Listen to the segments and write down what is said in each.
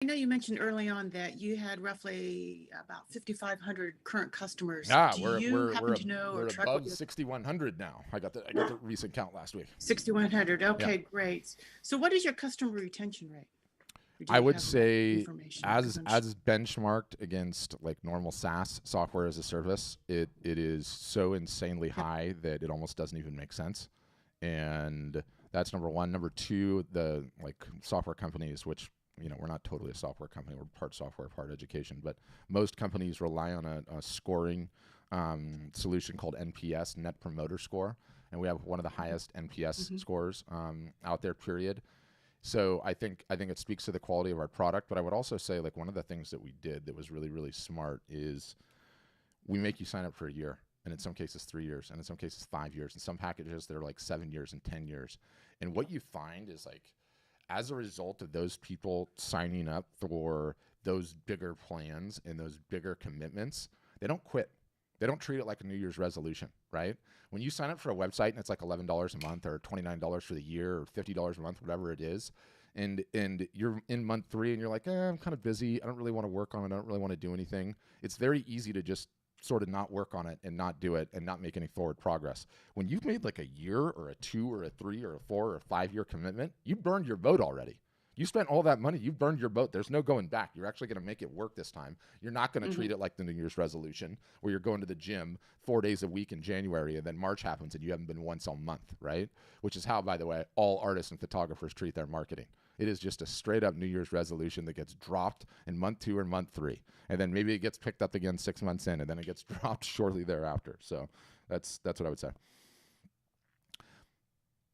I know you mentioned early on that you had roughly about 5,500 current customers. Yeah, Do you happen to know or we're track what above your 6,100 now. I got the recent count last week. 6,100? Yeah. Okay, great. So, what is your customer retention rate? Or do I you would have that say information? Because I'm as benchmarked against like normal SaaS software as a service, it is so insanely yep. high that it almost doesn't even make sense. And that's number one. Number two, the like software companies, which we're not totally a software company, we're part software, part education, but most companies rely on a scoring solution called NPS, Net Promoter Score, and we have one of the highest NPS Mm-hmm. scores out there. Period. So I think it speaks to the quality of our product. But I would also say like one of the things that we did that was really really smart is we make you sign up for a year, and in some cases 3 years, and in some cases 5 years. In some packages they're like 7 years and 10 years. And what you find is like as a result of those people signing up for those bigger plans and those bigger commitments, they don't quit. They don't treat it like a New Year's resolution, right? When you sign up for a website and it's like $11 a month or $29 for the year or $50 a month, whatever it is, and you're in month 3 and you're like, I'm kind of busy. I don't really want to work on it. I don't really want to do anything. It's very easy to just sort of not work on it and not do it and not make any forward progress. When you've made like a year or a 2 or a 3 or a 4 or a 5 year commitment, you burned your boat already. You spent all that money, you've burned your boat. There's no going back. You're actually going to make it work this time. You're not going to Mm-hmm. treat it like the New Year's resolution where you're going to the gym 4 days a week in January and then March happens and you haven't been once all month, right? Which is how, by the way, all artists and photographers treat their marketing. It is just a straight up New Year's resolution that gets dropped in month 2 or month 3. And then maybe it gets picked up again 6 months in and then it gets dropped shortly thereafter. So that's what I would say.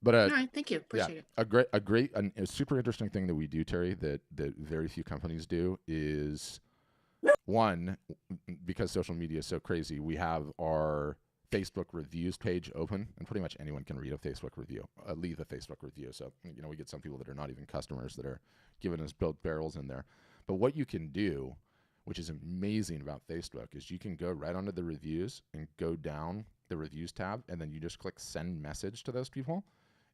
But All right, thank you. yeah, Appreciate it. a super interesting thing that we do, Terry, that very few companies do is one, because social media is so crazy, we have our Facebook reviews page open, and pretty much anyone can read a Facebook review, leave a Facebook review. So we get some people that are not even customers that are giving us built barrels in there. But what you can do, which is amazing about Facebook, is you can go right onto the reviews and go down the reviews tab, and then you just click send message to those people,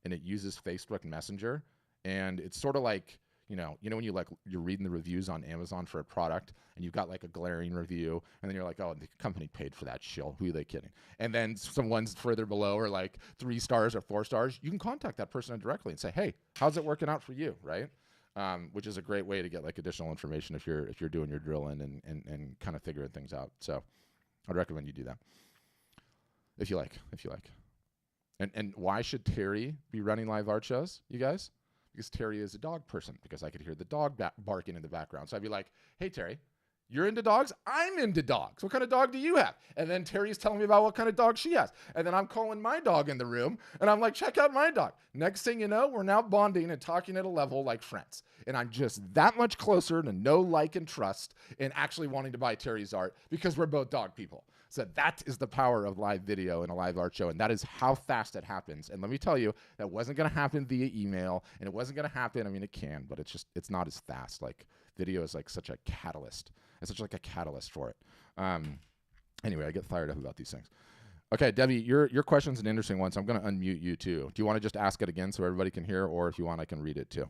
and it uses Facebook Messenger, and it's sort of like when you're reading the reviews on Amazon for a product, and you've got like a glaring review, and then you're like, oh, the company paid for that shill. Who are they kidding? And then some ones further below are like 3 stars or 4 stars. You can contact that person directly and say, hey, how's it working out for you, right? Which is a great way to get like additional information if you're doing your drilling and kind of figuring things out. So I'd recommend you do that if you like. And why should Terry be running live art shows, you guys? Because Terry is a dog person, because I could hear the dog barking in the background. So I'd be like, hey, Terry, you're into dogs? I'm into dogs. What kind of dog do you have? And then Terry's telling me about what kind of dog she has. And then I'm calling my dog in the room, and I'm like, check out my dog. Next thing you know, we're now bonding and talking at a level like friends. And I'm just that much closer to know, like, and trust and actually wanting to buy Terry's art because we're both dog people. So that is the power of live video and a live art show, and that is how fast it happens. And let me tell you, that wasn't going to happen via email, and it wasn't going to happen. I mean, it can, but it's not as fast. Like video is like such a catalyst. It's such like a catalyst for it. Anyway, I get fired up about these things. Okay, Debbie, your question's an interesting one, so I'm going to unmute you too. Do you want to just ask it again so everybody can hear, or if you want, I can read it too?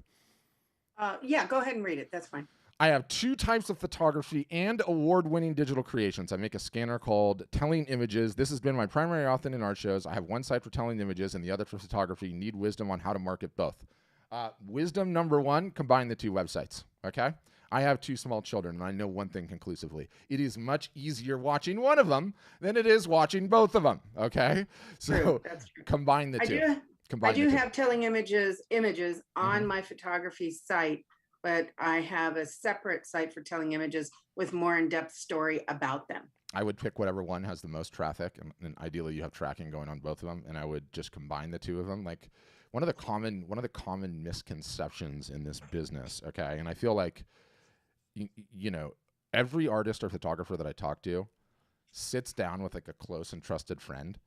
Yeah, go ahead and read it. That's fine. I have 2 types of photography and award-winning digital creations. I make a scanner called Telling Images. This has been my primary often in art shows. I have one site for telling images and the other for photography. Need wisdom on how to market both. Wisdom number 1, combine the 2 websites, okay? I have 2 small children, and I know one thing conclusively. It is much easier watching one of them than it is watching both of them, okay? So That's true. combine the 2. I do have Telling Images on my photography site, but I have a separate site for Telling Images with more in-depth story about them. I would pick whatever one has the most traffic, and ideally you have tracking going on both of them, and I would just combine the 2 of them. Like one of the common misconceptions in this business, okay? And I feel like every artist or photographer that I talk to sits down with like a close and trusted friend,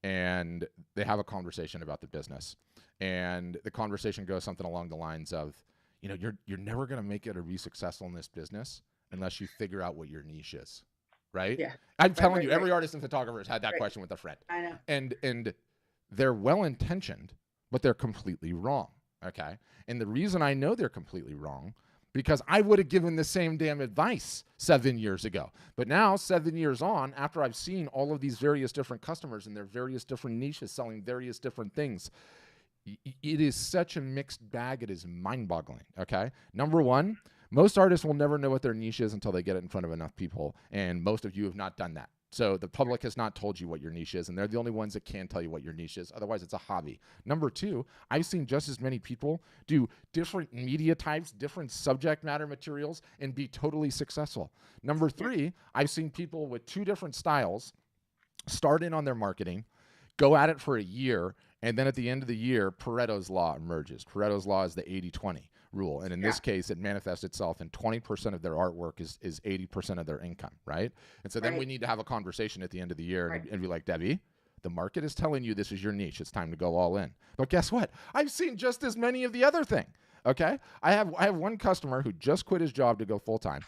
and they have a conversation about the business, and the conversation goes something along the lines of, you're never going to make it or be successful in this business unless you figure out what your niche is, right? Yeah. I'm telling you, every artist and photographer has had that question with a friend. I know. And they're well-intentioned, but they're completely wrong, okay? And the reason I know they're completely wrong because I would have given the same damn advice 7 years ago. But now, 7 years on, after I've seen all of these various different customers and their various different niches selling various different things, it is such a mixed bag. It is mind-boggling. Okay. Number one, most artists will never know what their niche is until they get it in front of enough people. And most of you have not done that. So the public has not told you what your niche is, and they're the only ones that can tell you what your niche is. Otherwise, it's a hobby. Number two, I've seen just as many people do different media types, different subject matter materials, and be totally successful. Number three, I've seen people with 2 different styles start in on their marketing, go at it for a year, and then at the end of the year, Pareto's Law emerges. Pareto's Law is the 80-20 rule. And in this case, it manifests itself in 20% of their artwork is 80% of their income, right? And so then we need to have a conversation at the end of the year and be like, Debbie, the market is telling you this is your niche. It's time to go all in. But guess what? I've seen just as many of the other thing, okay? I have one customer who just quit his job to go full-time.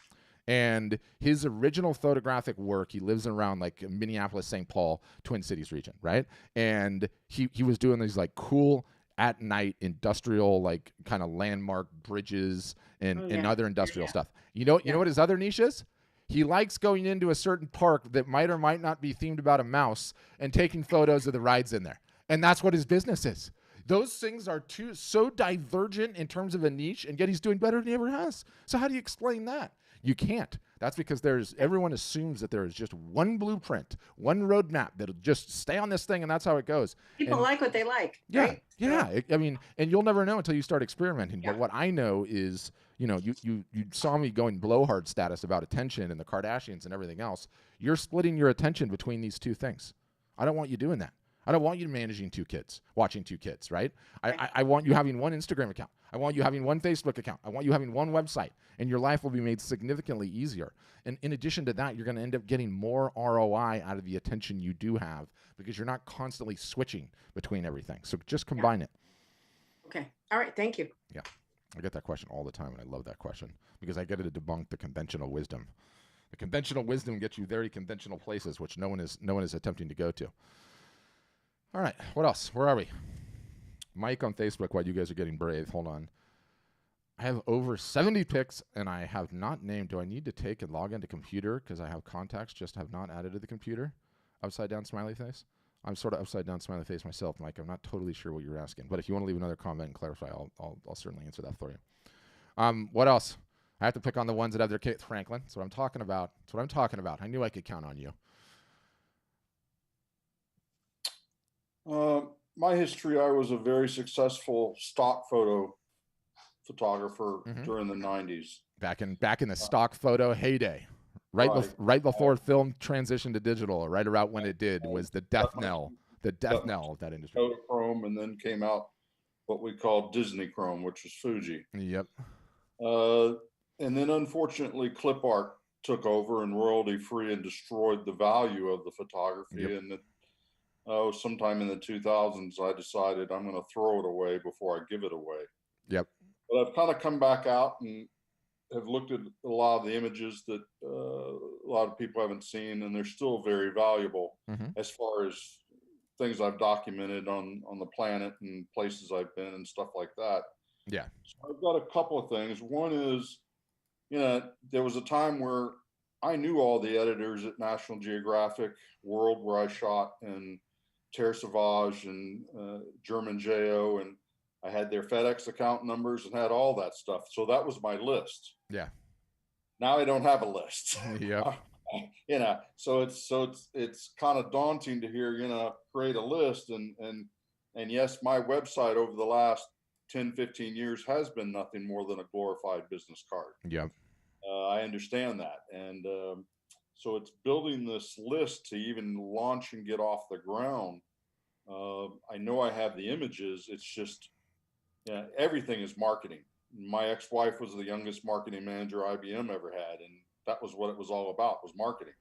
And his original photographic work, he lives around like Minneapolis, St. Paul, Twin Cities region, right? And he was doing these like cool at night industrial, like kind of landmark bridges and other industrial stuff. You know what his other niche is? He likes going into a certain park that might or might not be themed about a mouse and taking photos of the rides in there. And that's what his business is. Those things are so divergent in terms of a niche, and yet he's doing better than he ever has. So how do you explain that? You can't. That's because everyone assumes that there is just one blueprint, one roadmap that'll just stay on this thing, and that's how it goes. People like what they like. Yeah, right? yeah. I mean, and you'll never know until you start experimenting. But what I know is, you saw me going blowhard status about attention and the Kardashians and everything else. You're splitting your attention between these 2 things. I don't want you doing that. I don't want you managing 2 kids, watching 2 kids, right? I want you having one Instagram account. I want you having one Facebook account. I want you having one website, and your life will be made significantly easier. And in addition to that, you're going to end up getting more ROI out of the attention you do have because you're not constantly switching between everything. So just combine it. Okay. All right. Thank you. Yeah. I get that question all the time, and I love that question because I get it to debunk the conventional wisdom. The conventional wisdom gets you very conventional places, which no one is attempting to go to. All right, what else? Where are we? Mike on Facebook, while you guys are getting brave, hold on. I have over 70 pics, and I have not named. Do I need to take and log into computer because I have contacts just have not added to the computer? Upside down smiley face? I'm sort of upside down smiley face myself, Mike. I'm not totally sure what you're asking, but if you want to leave another comment and clarify, I'll certainly answer that for you. What else? I have to pick on the ones that have their Kate Franklin. That's what I'm talking about. That's what I'm talking about. I knew I could count on you. My history, I was a very successful stock photo photographer during the 90s. Back in the stock photo heyday. Right before film transitioned to digital, or right around when it did, was the death knell of that industry. Kodachrome, and then came out what we call Disney Chrome, which was Fuji. Yep. And then unfortunately clip art took over and royalty free and destroyed the value of the photography. Yep. And sometime in the 2000s, I decided I'm going to throw it away before I give it away. Yep. But I've kind of come back out and have looked at a lot of the images that a lot of people haven't seen, and they're still very valuable as far as things I've documented on the planet and places I've been and stuff like that. Yeah. So I've got a couple of things. One is, there was a time where I knew all the editors at National Geographic World where I shot, and Terre Sauvage and German JO, and I had their FedEx account numbers and had all that stuff. So that was my list. Yeah. Now I don't have a list. Yeah. So it's kind of daunting to hear, create a list. And yes, my website over the last 10, 15 years has been nothing more than a glorified business card. Yep. I understand that. And so it's building this list to even launch and get off the ground. I know I have the images. It's just, everything is marketing. My ex-wife was the youngest marketing manager IBM ever had, and that was what it was all about, was marketing.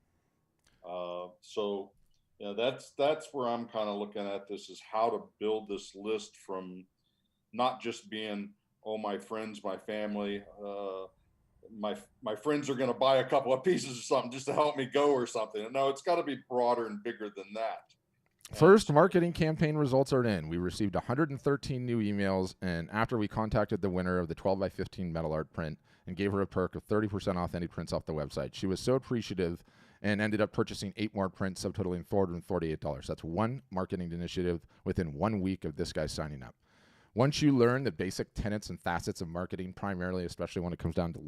So that's where I'm kind of looking at this, is how to build this list from not just being, my friends, my family, my friends are going to buy a couple of pieces of something just to help me go or something. No, it's got to be broader and bigger than that. First marketing campaign results are in. We received 113 new emails, and after we contacted the winner of the 12 by 15 metal art print and gave her a perk of 30% off any prints off the website, she was so appreciative and ended up purchasing 8 more prints, subtotaling $448. That's one marketing initiative within 1 week of this guy signing up. Once you learn the basic tenets and facets of marketing, primarily, especially when it comes down to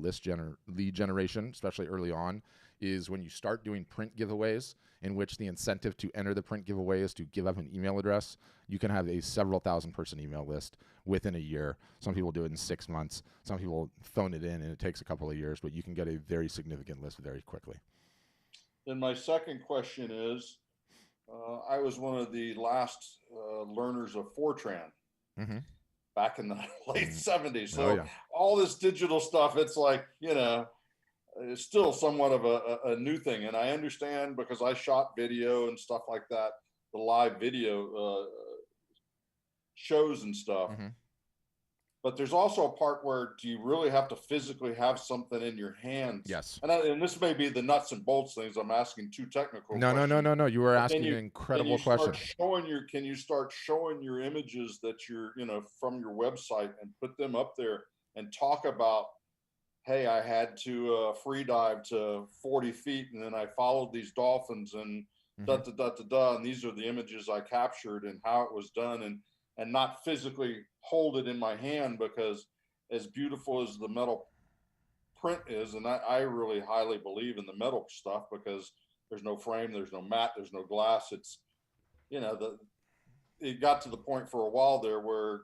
lead generation, especially early on, is when you start doing print giveaways, in which the incentive to enter the print giveaway is to give up an email address. You can have a several thousand person email list within a year. Some people do it in 6 months. Some people phone it in and it takes a couple of years, but you can get a very significant list very quickly. Then my second question is, I was one of the last learners of Fortran back in the late 70s. So all this digital stuff, it's like, it's still somewhat of a new thing. And I understand, because I shot video and stuff like that, the live video shows and stuff. But there's also a part where, do you really have to physically have something in your hands? Yes. And this may be the nuts and bolts things. I'm asking too technical. No. You were asking an incredible question. Can you start showing your images that you're, from your website, and put them up there and talk about, hey, I had to free dive to 40 feet and then I followed these dolphins and and these are the images I captured and how it was done, and not physically hold it in my hand, because as beautiful as the metal print is, and I really highly believe in the metal stuff, because there's no frame, there's no mat, there's no glass. It's, it got to the point for a while there where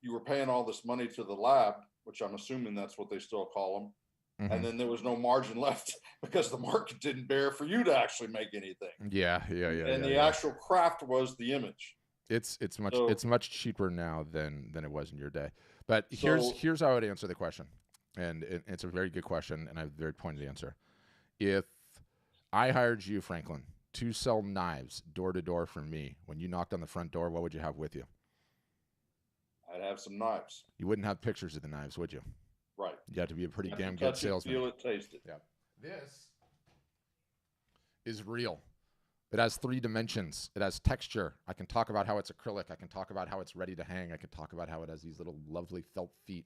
you were paying all this money to the lab, which I'm assuming that's what they still call them. And then there was no margin left because the market didn't bear for you to actually make anything. Yeah. And the actual craft was the image. It's much cheaper now than it was in your day. But here's how I would answer the question, and it's a very good question, and I have a very pointed answer. If I hired you, Franklin, to sell knives door to door for me, when you knocked on the front door, what would you have with you? I'd have some knives. You wouldn't have pictures of the knives, would you? Right. You have to be a pretty damn good salesman. Feel it, taste it. Yeah. This is real. It has 3 dimensions. It has texture. I can talk about how it's acrylic. I can talk about how it's ready to hang. I can talk about how it has these little lovely felt feet.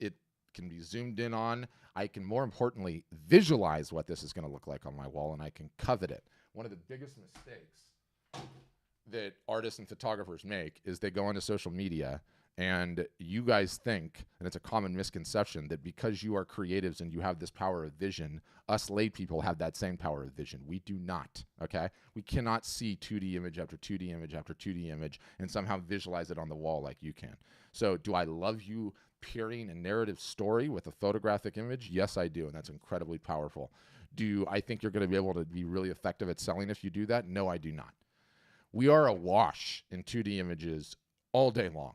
It can be zoomed in on. I can, more importantly, visualize what this is going to look like on my wall, and I can covet it. One of the biggest mistakes that artists and photographers make is they go onto social media, and you guys think, and it's a common misconception, that because you are creatives and you have this power of vision, us lay people have that same power of vision. We do not, okay? We cannot see 2D image after 2D image after 2D image and somehow visualize it on the wall like you can. So do I love you pairing a narrative story with a photographic image? Yes, I do, and that's incredibly powerful. Do I think you're going to be able to be really effective at selling if you do that? No, I do not. We are awash in 2D images all day long.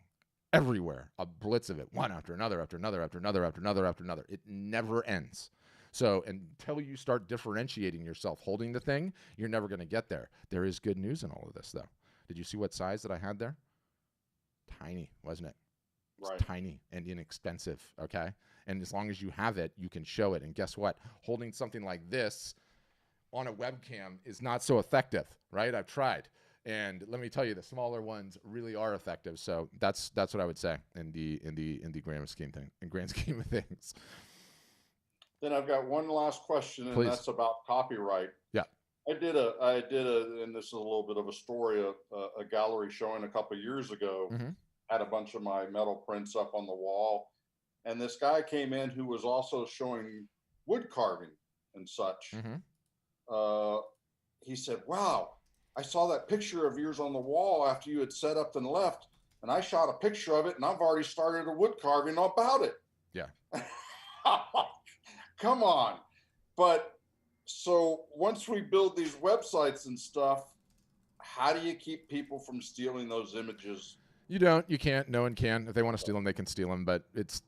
Everywhere, a blitz of it, one after another, after another, after another, after another, after another. It never ends. So until you start differentiating yourself holding the thing, you're never going to get there. There is good news in all of this, though. Did you see what size that I had there? Tiny, wasn't it? Right. It's tiny and inexpensive, okay? And as long as you have it, you can show it. And guess what? Holding something like this on a webcam is not so effective, right? I've tried. And let me tell you, the smaller ones really are effective. So that's what I would say in the grand scheme of things. Then I've got one last question, and that's about copyright. Yeah. I did and this is a little bit of a story. A gallery showing a couple of years ago had a bunch of my metal prints up on the wall, and this guy came in who was also showing wood carving and such. He said, "Wow, I saw that picture of yours on the wall after you had set up and left, and I shot a picture of it, and I've already started a wood carving about it." Yeah. Come on. But so once we build these websites and stuff, how do you keep people from stealing those images? You don't. You can't. No one can. If they want to steal them, they can steal them. But it's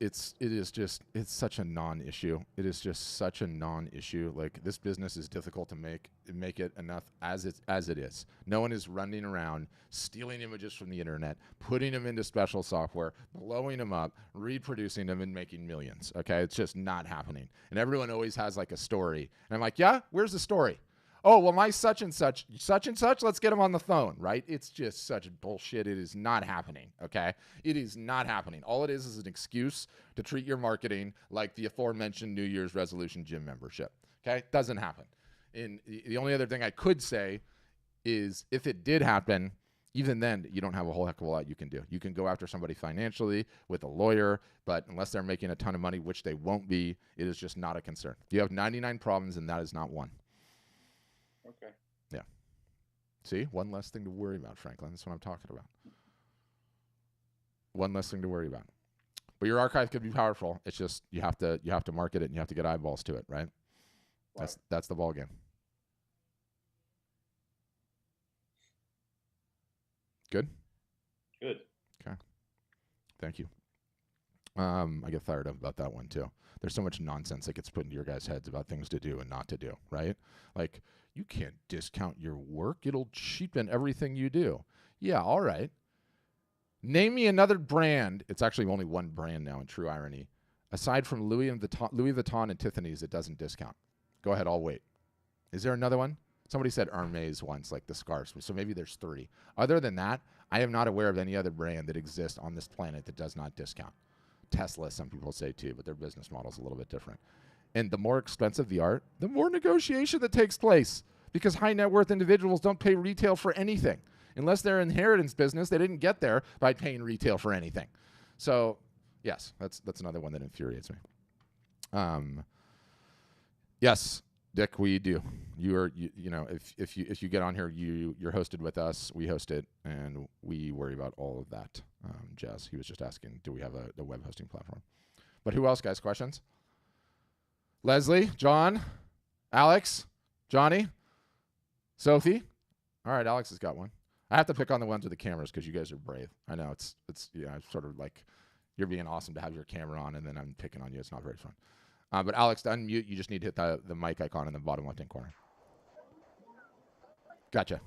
such a non-issue. It is just such a non-issue. Like, this business is difficult to make it enough as it is. No one is running around stealing images from the internet, putting them into special software, blowing them up, reproducing them, and making millions. Okay, it's just not happening. And everyone always has like a story. And I'm like, yeah, where's the story? oh, well, my such and such, let's get him on the phone, right? It's just such bullshit. It is not happening, okay? It is not happening. All it is an excuse to treat your marketing like the aforementioned New Year's resolution gym membership, okay? Doesn't happen. And the only other thing I could say is if it did happen, even then, you don't have a whole heck of a lot you can do. You can go after somebody financially with a lawyer, but unless they're making a ton of money, which they won't be, it is just not a concern. You have 99 problems, and that is not one. Okay. Yeah. See? One less thing to worry about, Franklin. That's what I'm talking about. One less thing to worry about. But your archive could be powerful. It's just you have to market it, and you have to get eyeballs to it, right? That's the ball game. Good? Good. Okay. Thank you. I get fired up about that one too. There's so much nonsense that gets put into your guys' heads about things to do and not to do, right? Like, you can't discount your work. It'll cheapen everything you do. Yeah, all right. Name me another brand. It's actually only one brand now, in true irony. Aside from Louis Vuitton and Tiffany's, it doesn't discount. Go ahead, I'll wait. Is there another one? Somebody said Hermes once, like the scarves. So maybe there's 3. Other than that, I am not aware of any other brand that exists on this planet that does not discount. Tesla, some people say too, but their business model is a little bit different. And the more expensive the art, the more negotiation that takes place, because high net worth individuals don't pay retail for anything. Unless they're inheritance business, they didn't get there by paying retail for anything. So, yes, that's another one that infuriates me. Yes, Dick, we do. You know, if you get on here, you're hosted with us. We host it, and we worry about all of that. Jazz, he was just asking, do we have a web hosting platform? But who else, guys? Questions? Leslie, John, Alex, Johnny, Sophie. All right, Alex has got one. I have to pick on the ones with the cameras because you guys are brave. I know it's sort of like you're being awesome to have your camera on, and then I'm picking on you. It's not very fun. But Alex, to unmute, you just need to hit the mic icon in the bottom left-hand corner. Gotcha.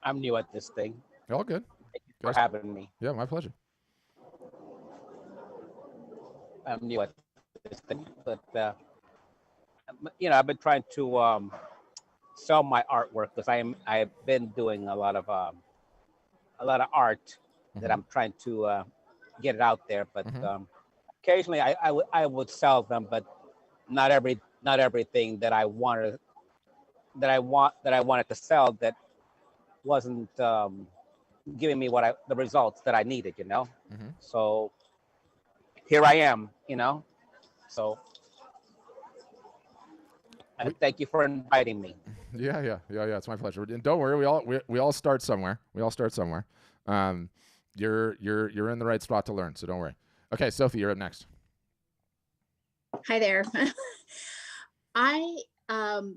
I'm new at this thing. All good. Thank you for having me. Yeah, my pleasure. I'm new at this thing, but I've been trying to sell my artwork because I've been doing a lot of art that I'm trying to get it out there. But occasionally I would sell them, but not everything that I wanted to sell that wasn't giving me the results that I needed, So here I am, So thank you for inviting me. Yeah. It's my pleasure. And don't worry, we all start somewhere. You're in the right spot to learn, so don't worry. Okay, Sophie, you're up next. Hi there. To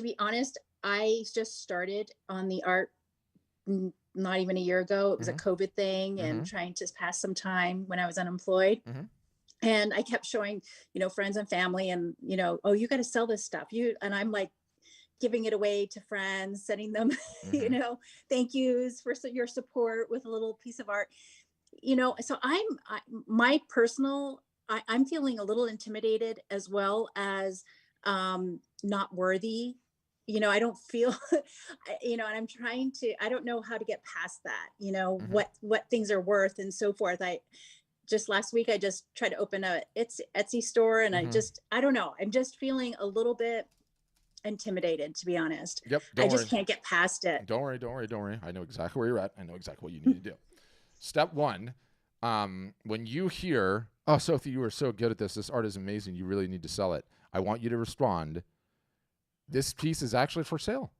be honest, I just started on the art not even a year ago. It was a COVID thing and trying to pass some time when I was unemployed. And I kept showing, friends and family and, oh, you got to sell this stuff. And I'm like giving it away to friends, sending them, thank yous for your support with a little piece of art, so I'm feeling a little intimidated as well as not worthy. I don't feel, and I'm trying to, I don't know how to get past that, what things are worth and so forth. Just last week, I just tried to open a Etsy store and I don't know. I'm just feeling a little bit intimidated, to be honest. Yep. I just can't get past it. Don't worry. I know exactly where you're at. I know exactly what you need to do. Step one, when you hear, oh, Sophie, you are so good at this. This art is amazing. You really need to sell it. I want you to respond, this piece is actually for sale.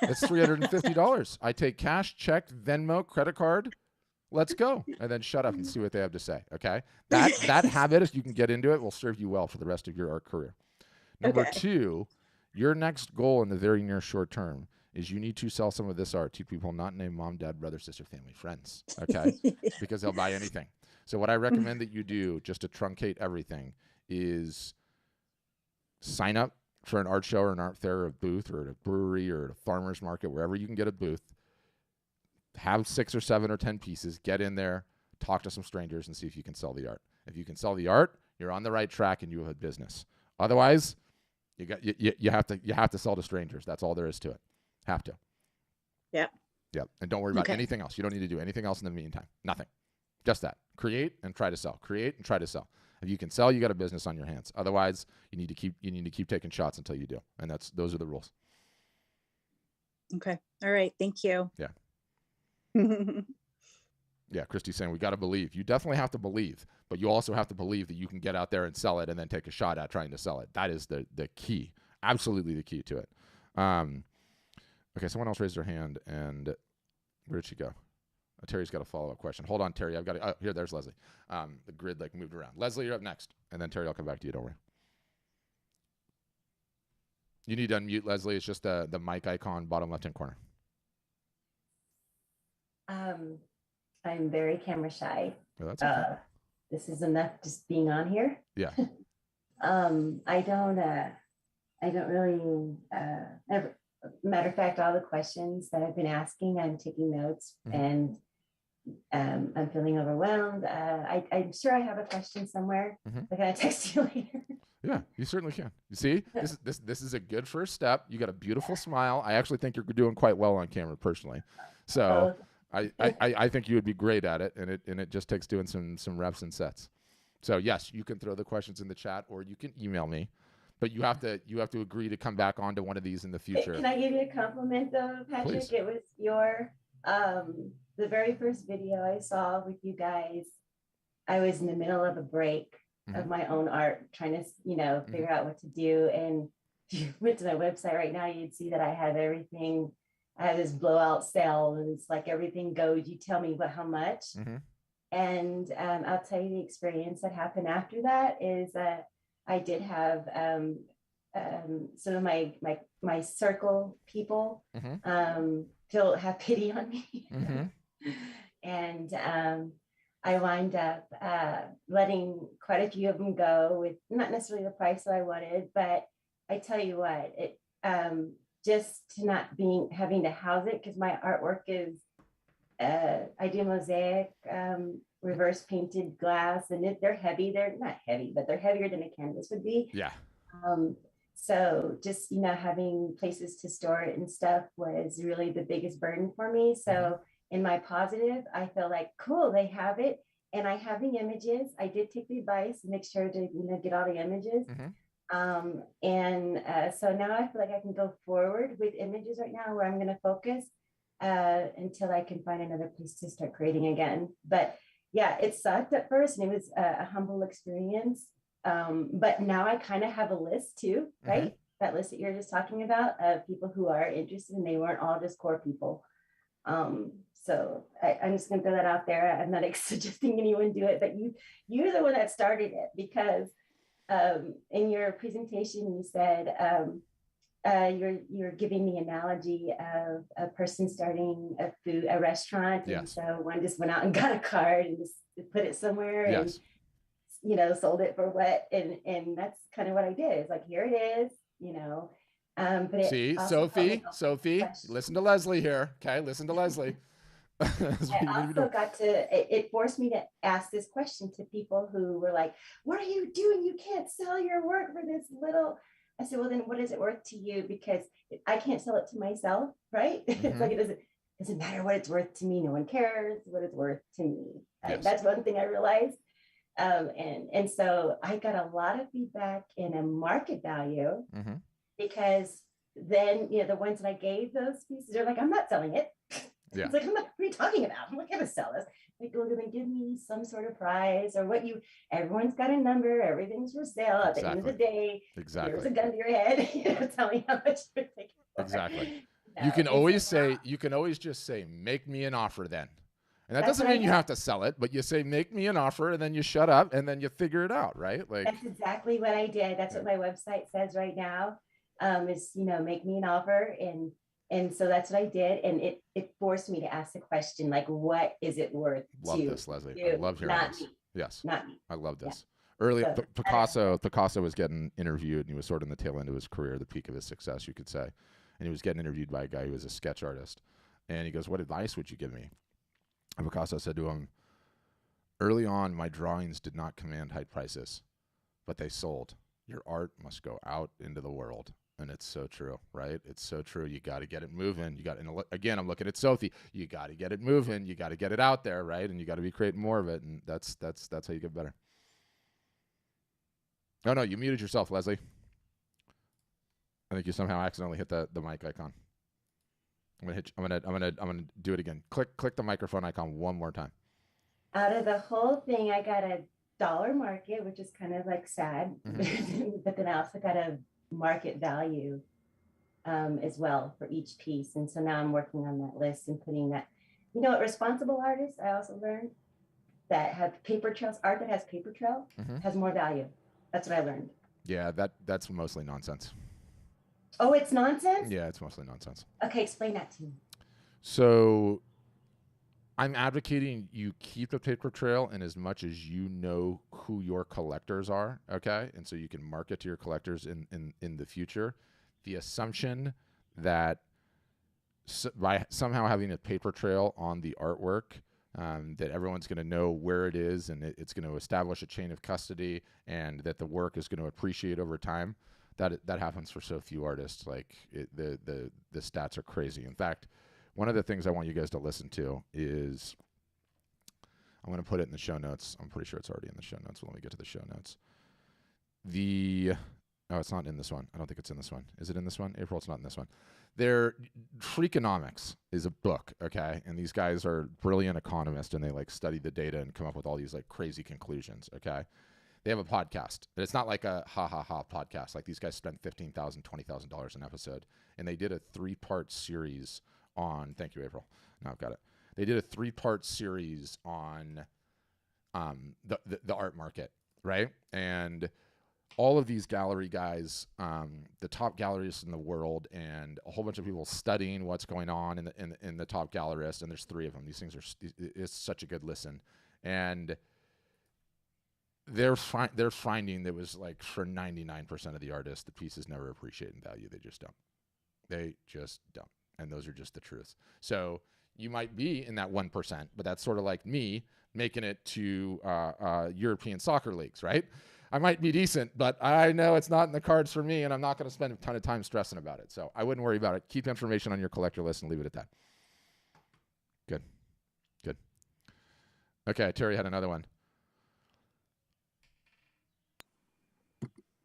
It's $350. I take cash, check, Venmo, credit card. Let's go. And then shut up and see what they have to say. Okay. That habit, if you can get into it, will serve you well for the rest of your art career. Number two, your next goal in the very near short term is you need to sell some of this art to people not named mom, dad, brother, sister, family, friends. Okay. Because they'll buy anything. So what I recommend that you do, just to truncate everything, is sign up for an art show or an art fair or a booth or at a brewery or at a farmer's market, wherever you can get a booth. Have 6 or 7 or 10 pieces, get in there, talk to some strangers and see if you can sell the art. If you can sell the art, you're on the right track and you have a business. Otherwise, You have to sell to strangers. That's all there is to it. Have to. Yeah. Yeah. And don't worry about Okay. anything else. You don't need to do anything else in the meantime. Nothing. Just that. Create and try to sell. Create and try to sell. If you can sell, you got a business on your hands. Otherwise, you need to keep taking shots until you do. And those are the rules. Okay. All right. Thank you. Yeah. Yeah, Christy's saying we got to believe. You definitely have to believe, but you also have to believe that you can get out there and sell it and then take a shot at trying to sell it. That is the key. Absolutely the key to it. Okay, someone else raised their hand, and where did she go? Terry's got a follow-up question. Hold on, Terry. I've got to, here, there's Leslie. The grid moved around. Leslie, you're up next, and then Terry, I'll come back to you. Don't worry. You need to unmute, Leslie. It's just the mic icon, bottom left-hand corner. I'm very camera shy. Oh, that's okay. This is enough just being on here. Yeah. I don't really, matter of fact, all the questions that I've been asking, I'm taking notes, and I'm feeling overwhelmed. I'm sure I have a question somewhere. I'm gonna text you later. Yeah, you certainly can. You see, this is a good first step. You got a beautiful smile. I actually think you're doing quite well on camera, personally. So I think you would be great at it, and it just takes doing some reps and sets. So yes, you can throw the questions in the chat, or you can email me, but you have to agree to come back onto one of these in the future. Can I give you a compliment though, Patrick? Please. It was your the very first video I saw with you guys. I was in the middle of a break of my own art, trying to figure out what to do. And if you went to my website right now, you'd see that I have everything. I have this blowout sale, and it's like everything goes. You tell me how much, and I'll tell you the experience that happened after that is that I did have some of my circle people have pity on me, and I wind up letting quite a few of them go with not necessarily the price that I wanted, but I tell you what, it just to not having to house it, because my artwork is I do mosaic, reverse painted glass, and they're heavy. They're not heavy, but they're heavier than a canvas would be. Yeah. So just having places to store it and stuff was really the biggest burden for me. So in my positive, I feel like, cool, they have it, and I have the images. I did take the advice and make sure to get all the images. So now I feel like I can go forward with images right now, where I'm going to focus until I can find another place to start creating again. But yeah, it sucked at first, and it was a humble experience. But now I kind of have a list too, right? That list that you're just talking about of people who are interested, and they weren't all just core people. So I'm just going to throw that out there. I'm not suggesting anyone do it, but you're the one that started it, because in your presentation, you said you're giving the analogy of a person starting a restaurant. And so one just went out and got a card and just put it somewhere and, sold it for what? And that's kind of what I did. It's like, here it is, but see, Sophie, listen to Leslie here. Okay. Listen to Leslie. I also it forced me to ask this question to people who were like, what are you doing? You can't sell your work for this little. I said, well, then what is it worth to you? Because I can't sell it to myself, right? It's like, it doesn't matter what it's worth to me. No one cares what it's worth to me. That's one thing I realized. And so I got a lot of feedback in a market value, because then, the ones that I gave those pieces are like, I'm not selling it. It's like, what are you talking about? I'm not going to sell this. Like, well, then give me some sort of prize, or everyone's got a number, everything's for sale. At the end of the day, here's a gun to your head, tell me how much you're taking for. Exactly. You can always just say, make me an offer then. And that doesn't mean you have to sell it, but you say, make me an offer, and then you shut up, and then you figure it out, right? Like, that's exactly what I did. That's what my website says right now, is, make me an offer. And so that's what I did. And it forced me to ask the question, like, what is it worth love to this, Leslie. you? I love hearing this. Me. Yes. Not me. I love this. Yeah. Earlier, Picasso was getting interviewed, and he was sort of in the tail end of his career, the peak of his success, you could say. And he was getting interviewed by a guy who was a sketch artist. And he goes, what advice would you give me? And Picasso said to him, early on, my drawings did not command high prices, but they sold. Your art must go out into the world. And it's so true, right? It's so true. You got to get it moving. You got, and again, I'm looking at Sophie. You got to get it moving. You got to get it out there, right? And you got to be creating more of it. And that's how you get better. Oh no, you muted yourself, Leslie. I think you somehow accidentally hit the mic icon. I'm gonna do it again. Click the microphone icon one more time. Out of the whole thing, I got a dollar market, which is kind of like sad, but then I also got a market value as well for each piece. And so now I'm working on that list and putting that, you know, what responsible artists, I also learned that have paper trails, art that has paper trail has more value. That's what I learned. Yeah, that's mostly nonsense. Oh, it's nonsense? Yeah, it's mostly nonsense. Okay, explain that to me. So I'm advocating you keep a paper trail in as much as you know who your collectors are, okay? And so you can market to your collectors in the future. The assumption that by somehow having a paper trail on the artwork, that everyone's going to know where it is and it's going to establish a chain of custody and that the work is going to appreciate over time, that happens for so few artists. Like the stats are crazy. In fact, one of the things I want you guys to listen to is, I'm going to put it in the show notes. I'm pretty sure it's already in the show notes. Let me get to the show notes. Oh, it's not in this one. I don't think it's in this one. Is it in this one? April, it's not in this one. Freakonomics is a book, okay? And these guys are brilliant economists, and they like study the data and come up with all these like crazy conclusions, okay? They have a podcast. And it's not like a ha podcast. Like these guys spend $15,000, $20,000 an episode, and they did a 3-part series on, thank you, April. Now I've got it. They did a 3-part series on the art market, right? And all of these gallery guys, the top gallerists in the world, and a whole bunch of people studying what's going on in the top gallerists, and there's 3 of them. These things it's such a good listen. And they're finding that was like for 99% of the artists, the pieces never appreciate in value. They just don't. They just don't. And those are just the truths. So you might be in that 1%, but that's sort of like me making it to European soccer leagues, right? I might be decent, but I know it's not in the cards for me, and I'm not going to spend a ton of time stressing about it. So I wouldn't worry about it. Keep information on your collector list and leave it at that. Good. Okay, Terry had another one.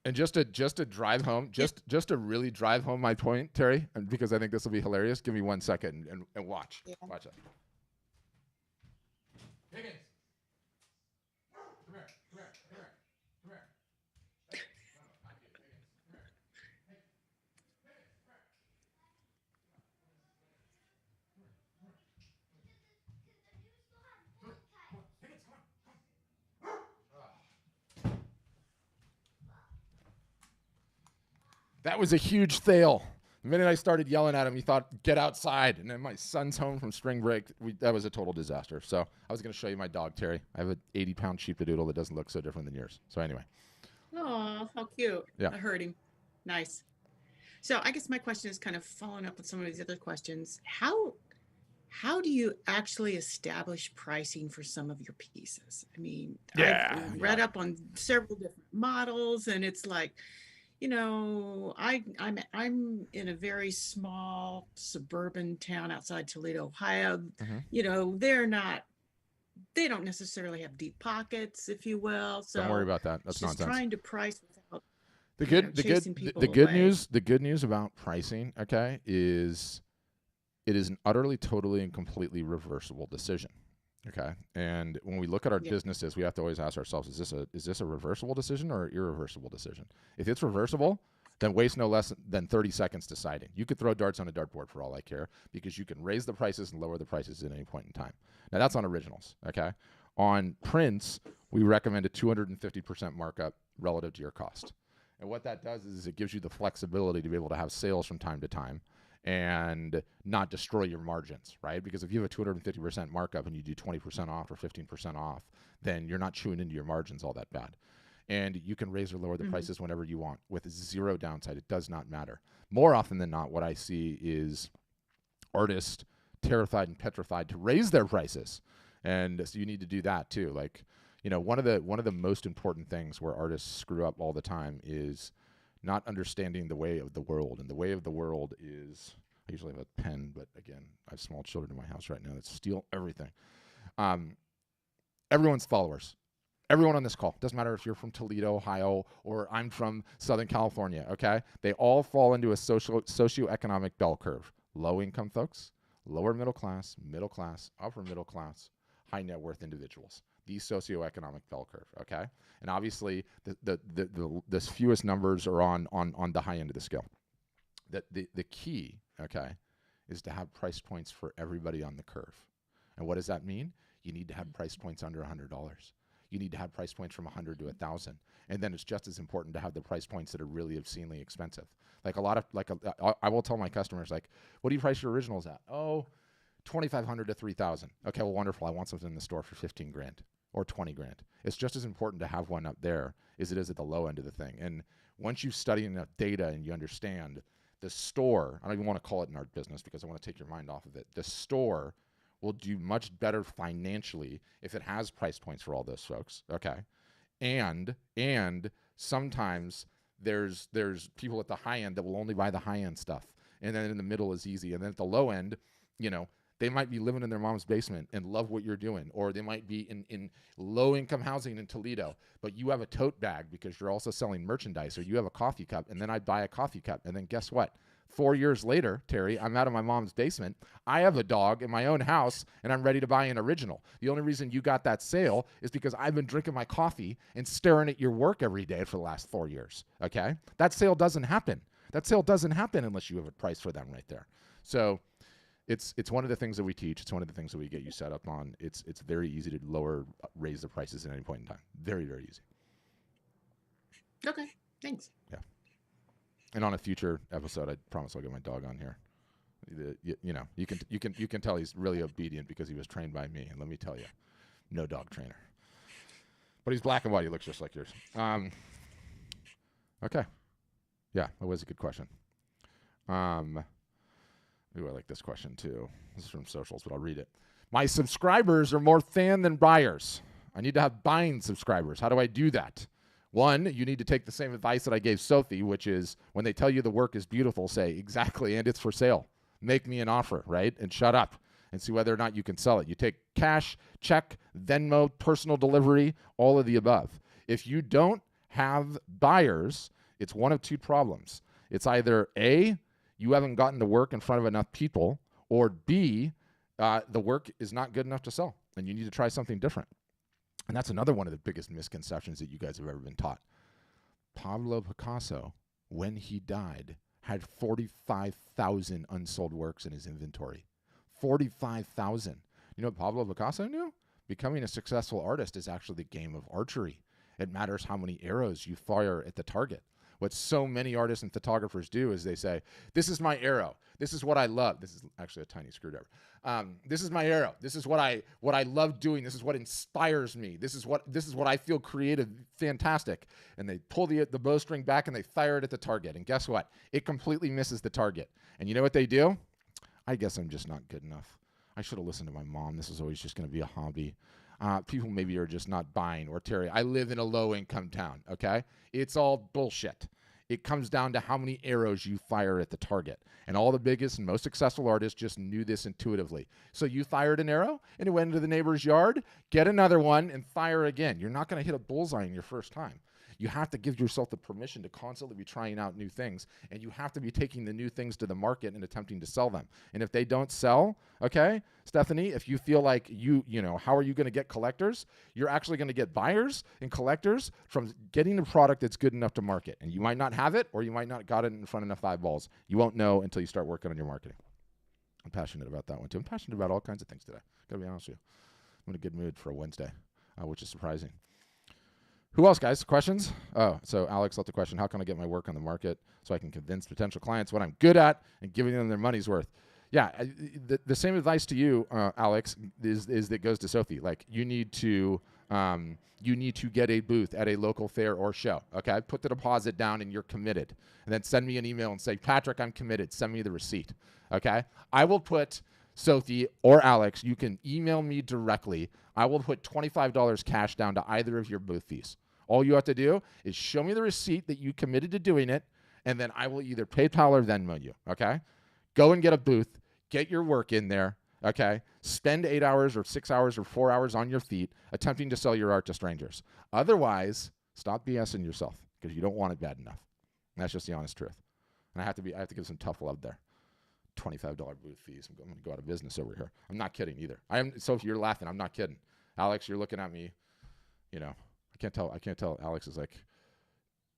And just to drive home, just to really drive home my point, Terry, and because I think this will be hilarious, give me 1 second and watch. Yeah. Watch that. Higgins. Come here. That was a huge fail. The minute I started yelling at him, he thought, get outside. And then my son's home from spring break. That was a total disaster. So I was going to show you my dog, Terry. I have an 80-pound sheepadoodle that doesn't look so different than yours. So anyway. Oh, how cute. Yeah. I heard him. Nice. So I guess my question is kind of following up with some of these other questions. How do you actually establish pricing for some of your pieces? I mean, I've read up on several different models, and it's like, you know, I'm in a very small suburban town outside Toledo, Ohio. Mm-hmm. You know, they don't necessarily have deep pockets, if you will. So don't worry about that. That's just nonsense. Trying to price without the good news about pricing, okay, is it is an utterly, totally, and completely reversible decision. Okay. And when we look at our businesses, we have to always ask ourselves, is this a reversible decision or an irreversible decision? If it's reversible, then waste no less than 30 seconds deciding. You could throw darts on a dartboard for all I care, because you can raise the prices and lower the prices at any point in time. Now that's on originals. Okay. On prints, we recommend a 250% markup relative to your cost. And what that does is it gives you the flexibility to be able to have sales from time to time and not destroy your margins, right? Because if you have a 250% markup and you do 20% off or 15% off, then you're not chewing into your margins all that bad. And you can raise or lower the prices whenever you want with zero downside. It does not matter. More often than not, what I see is artists terrified and petrified to raise their prices. And so you need to do that too. Like, You know, one of the most important things where artists screw up all the time is not understanding the way of the world. And the way of the world is, I usually have a pen, but again, I have small children in my house right now that steal everything. Everyone's followers. Everyone on this call, doesn't matter if you're from Toledo, Ohio, or I'm from Southern California, okay? They all fall into a socioeconomic bell curve. Low-income folks, lower middle class, upper middle class, high net worth individuals. The socioeconomic bell curve, okay? And obviously, the fewest numbers are on the high end of the scale. The key, okay, is to have price points for everybody on the curve. And what does that mean? You need to have price points under $100. You need to have price points from 100 to 1,000. And then it's just as important to have the price points that are really obscenely expensive. Like I will tell my customers, like, what do you price your originals at? Oh, 2,500 to 3,000. Okay, well, wonderful. I want something in the store for 15 grand or 20 grand. It's just as important to have one up there as it is at the low end of the thing. And once you study enough data and you understand the store, I don't even want to call it an art business because I want to take your mind off of it. The store will do much better financially if it has price points for all those folks, okay? And sometimes there's people at the high end that will only buy the high end stuff. And then in the middle is easy. And then at the low end, you know, they might be living in their mom's basement and love what you're doing. Or they might be in low-income housing in Toledo, but you have a tote bag because you're also selling merchandise, or you have a coffee cup, and then I buy a coffee cup. And then guess what? 4 years later, Terry, I'm out of my mom's basement. I have a dog in my own house, and I'm ready to buy an original. The only reason you got that sale is because I've been drinking my coffee and staring at your work every day for the last 4 years, okay? That sale doesn't happen. That sale doesn't happen unless you have a price for them right there. So it's one of the things that we teach. It's one of the things that we get you set up on. It's very easy to raise the prices at any point in time. Very, very easy. Okay, thanks. Yeah. And on a future episode, I promise I'll get my dog on here. You know, you can tell he's really obedient because he was trained by me. And let me tell you, no dog trainer. But he's black and white. He looks just like yours. Okay. Yeah, that was a good question. Ooh, I like this question too. This is from socials, but I'll read it. My subscribers are more fan than buyers. I need to have buying subscribers. How do I do that? One, you need to take the same advice that I gave Sophie, which is when they tell you the work is beautiful, say, exactly, and it's for sale. Make me an offer, right? And shut up and see whether or not you can sell it. You take cash, check, Venmo, personal delivery, all of the above. If you don't have buyers, it's one of two problems. It's either A, you haven't gotten the work in front of enough people, or B, the work is not good enough to sell, and you need to try something different. And that's another one of the biggest misconceptions that you guys have ever been taught. Pablo Picasso, when he died, had 45,000 unsold works in his inventory. 45,000. You know what Pablo Picasso knew? Becoming a successful artist is actually the game of archery. It matters how many arrows you fire at the target. What so many artists and photographers do is they say, this is my arrow. This is what I love. This is actually a tiny screwdriver. This is my arrow. This is what I love doing. This is what inspires me. This is what I feel creative, fantastic. And they pull the bowstring back and they fire it at the target. And guess what? It completely misses the target. And you know what they do? I guess I'm just not good enough. I should have listened to my mom. This is always just going to be a hobby. People maybe are just not buying. Or Terry, I live in a low-income town, okay? It's all bullshit. It comes down to how many arrows you fire at the target. And all the biggest and most successful artists just knew this intuitively. So you fired an arrow, and it went into the neighbor's yard, get another one, and fire again. You're not going to hit a bullseye in your first time. You have to give yourself the permission to constantly be trying out new things, and you have to be taking the new things to the market and attempting to sell them. And if they don't sell, okay, Stephanie, if you feel like you know, how are you going to get collectors? You're actually going to get buyers and collectors from getting a product that's good enough to market. And you might not have it, or you might not got it in front of enough eyeballs. You won't know until you start working on your marketing. I'm passionate about that one too. I'm passionate about all kinds of things today. Gotta be honest with you. I'm in a good mood for a Wednesday, which is surprising. Who else, guys? Questions? Oh, so Alex left a question. How can I get my work on the market so I can convince potential clients what I'm good at and giving them their money's worth? Yeah, the same advice to you, Alex, is that goes to Sophie. Like, you need to get a booth at a local fair or show, okay? Put the deposit down and you're committed. And then send me an email and say, Patrick, I'm committed. Send me the receipt, okay? I will put Sophie or Alex, you can email me directly I will put $25 cash down to either of your booth fees. All you have to do is show me the receipt that you committed to doing it, and then I will either PayPal or Venmo you, okay? Go and get a booth. Get your work in there, okay? Spend 8 hours or 6 hours or 4 hours on your feet attempting to sell your art to strangers. Otherwise, stop BSing yourself because you don't want it bad enough. And that's just the honest truth. And I have to give some tough love there. $25 booth fees. I'm going to go out of business over here. I'm not kidding either. Sophie, you're laughing. I'm not kidding. Alex, you're looking at me. You know, I can't tell. Alex is like,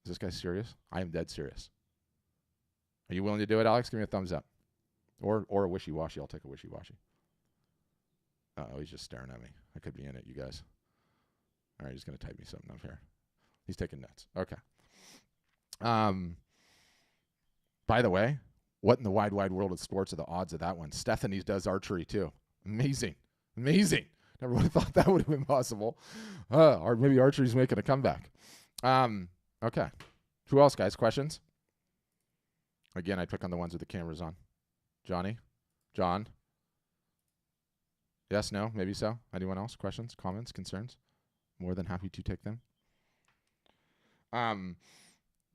is this guy serious? I am dead serious. Are you willing to do it, Alex? Give me a thumbs up. Or a wishy-washy. I'll take a wishy-washy. Uh-oh, he's just staring at me. I could be in it, you guys. All right, he's going to type me something up here. He's taking notes. Okay. By the way, what in the wide world of sports are the odds of that one? Stephanie does archery too. Amazing. Never would have thought that would have been possible. Or maybe archery's making a comeback. Okay. Who else, guys? Questions? Again, I pick on the ones with the cameras on. Johnny? John? Yes, no, maybe so. Anyone else? Questions, comments, concerns? More than happy to take them.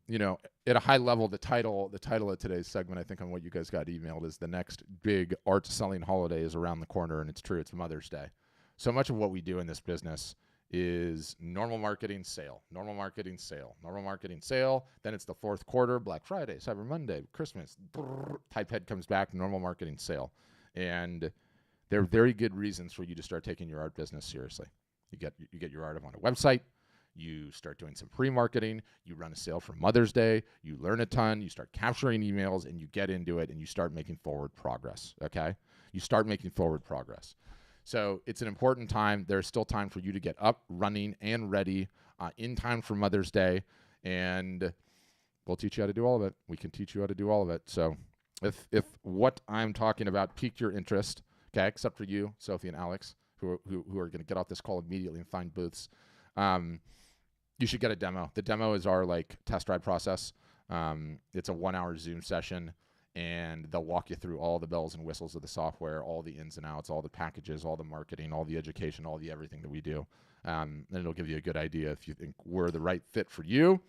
You know, at a high level, the title of today's segment, I think on what you guys got emailed, is the next big art selling holiday is around the corner, and it's true, it's Mother's Day. So much of what we do in this business is normal marketing, sale, normal marketing, sale, normal marketing, sale. Then it's the fourth quarter, Black Friday, Cyber Monday, Christmas, type head comes back, normal marketing, sale. And there are very good reasons for you to start taking your art business seriously. You get your art up on a website. You start doing some pre-marketing, you run a sale for Mother's Day, you learn a ton, you start capturing emails, and you get into it, and you start making forward progress, okay? You start making forward progress. So it's an important time. There's still time for you to get up, running, and ready in time for Mother's Day, and we'll teach you how to do all of it. We can teach you how to do all of it. So if what I'm talking about piqued your interest, okay, except for you, Sophie and Alex, who are going to get off this call immediately and find booths, you should get a demo. The demo is our test ride process. It's a 1-hour Zoom session, and they'll walk you through all the bells and whistles of the software, all the ins and outs, all the packages, all the marketing, all the education, all the everything that we do. And it'll give you a good idea if you think we're the right fit for you.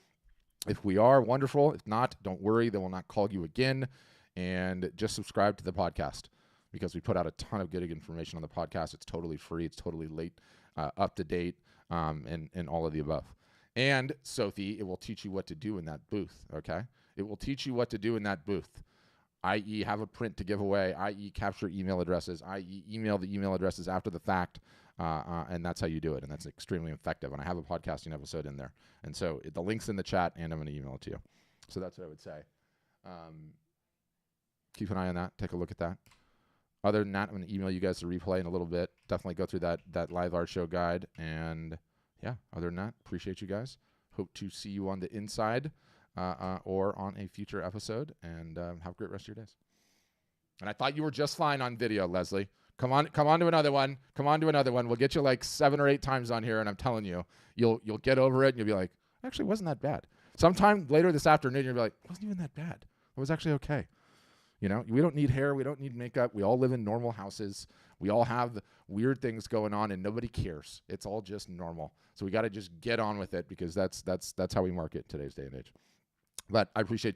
If we are, wonderful. If not, don't worry. They will not call you again. And just subscribe to the podcast because we put out a ton of good information on the podcast. It's totally free. It's totally up to date, and all of the above. And, Sophie, it will teach you what to do in that booth, okay? It will teach you what to do in that booth, i.e. have a print to give away, i.e. capture email addresses, i.e. email the email addresses after the fact, and that's how you do it, and that's extremely effective. And I have a podcasting episode in there. And so the link's in the chat, and I'm going to email it to you. So that's what I would say. Keep an eye on that. Take a look at that. Other than that, I'm going to email you guys the replay in a little bit. Definitely go through that live art show guide, and yeah, other than that, appreciate you guys. Hope to see you on the inside or on a future episode, and have a great rest of your days. And I thought you were just fine on video, Leslie. Come on to another one. Come on to another one. We'll get you 7 or 8 times on here, and I'm telling you, you'll get over it, and you'll be like, actually, it wasn't that bad. Sometime later this afternoon, you'll be like, it wasn't even that bad. It was actually okay. You know, we don't need hair. We don't need makeup. We all live in normal houses. We all have weird things going on, and nobody cares. It's all just normal. So we got to just get on with it because that's how we market today's day and age. But I appreciate you.